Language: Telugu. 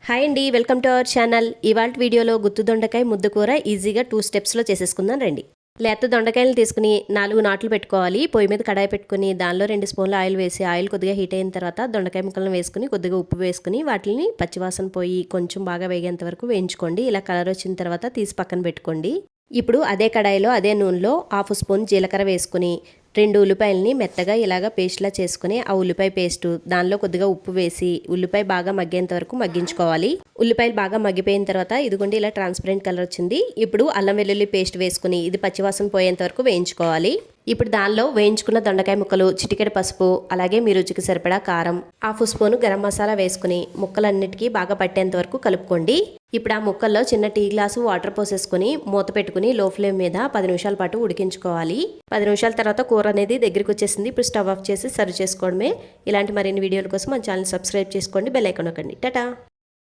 హాయ్ అండి, వెల్కమ్ టు అవర్ ఛానల్. ఇవాళ వీడియోలో గుత్తు దొండకాయ ముద్ద కూర ఈజీగా 2 స్టెప్స్లో చేసేసుకుందాం రండి. లేత దొండకాయలు తీసుకుని 4 నాట్లు పెట్టుకోవాలి. పొయ్యి మీద కడాయి పెట్టుకుని దానిలో 2 స్పూన్ల ఆయిల్ వేసి ఆయిల్ కొద్దిగా హీట్ అయిన తర్వాత దొండకాయ ముక్కలను వేసుకుని కొద్దిగా ఉప్పు వేసుకుని వాటిని పచ్చివాసన పోయి కొంచెం బాగా వేగేంత వరకు వేయించుకోండి. ఇలా కలర్ వచ్చిన తర్వాత తీసి పక్కన పెట్టుకోండి. ఇప్పుడు అదే కడాయిలో అదే నూనెలో 1/2 స్పూన్ జీలకర్ర వేసుకుని 2 ఉల్లిపాయలని మెత్తగా ఇలాగా పేస్ట్లా చేసుకుని ఆ ఉల్లిపాయ పేస్టు దానిలో కొద్దిగా ఉప్పు వేసి ఉల్లిపాయ బాగా మగ్గేంత వరకు మగ్గించుకోవాలి. ఉల్లిపాయలు బాగా మగ్గిపోయిన తర్వాత ఇదిగోండి ఇలా ట్రాన్స్పరెంట్ కలర్ వచ్చింది. ఇప్పుడు అల్లం వెల్లుల్లి పేస్ట్ వేసుకుని ఇది పచ్చివాసన పోయేంత వరకు వేయించుకోవాలి. ఇప్పుడు దానిలో వేయించుకున్న దొండకాయ ముక్కలు, చిటికెడు పసుపు, అలాగే మీ రుచికి సరిపడా కారం, 1/2 స్పూను గరం మసాలా వేసుకుని ముక్కలన్నిటికీ బాగా పట్టేంత వరకు కలుపుకోండి. ఇప్పుడు ఆ ముక్కల్లో చిన్న టీ గ్లాసు వాటర్ పోసేసుకుని మూత పెట్టుకుని లో ఫ్లేమ్ మీద 10 నిమిషాల పాటు ఉడికించుకోవాలి. 10 నిమిషాల తర్వాత కూర అనేది దగ్గరికి వచ్చేసింది. ఇప్పుడు స్టవ్ ఆఫ్ చేసి సర్వ్ చేసుకోవడమే. ఇలాంటి మరిన్ని వీడియోల కోసం మన ఛానల్ సబ్స్క్రైబ్ చేసుకోండి, బెల్ ఐకాన్ నొక్కండి. టాటా.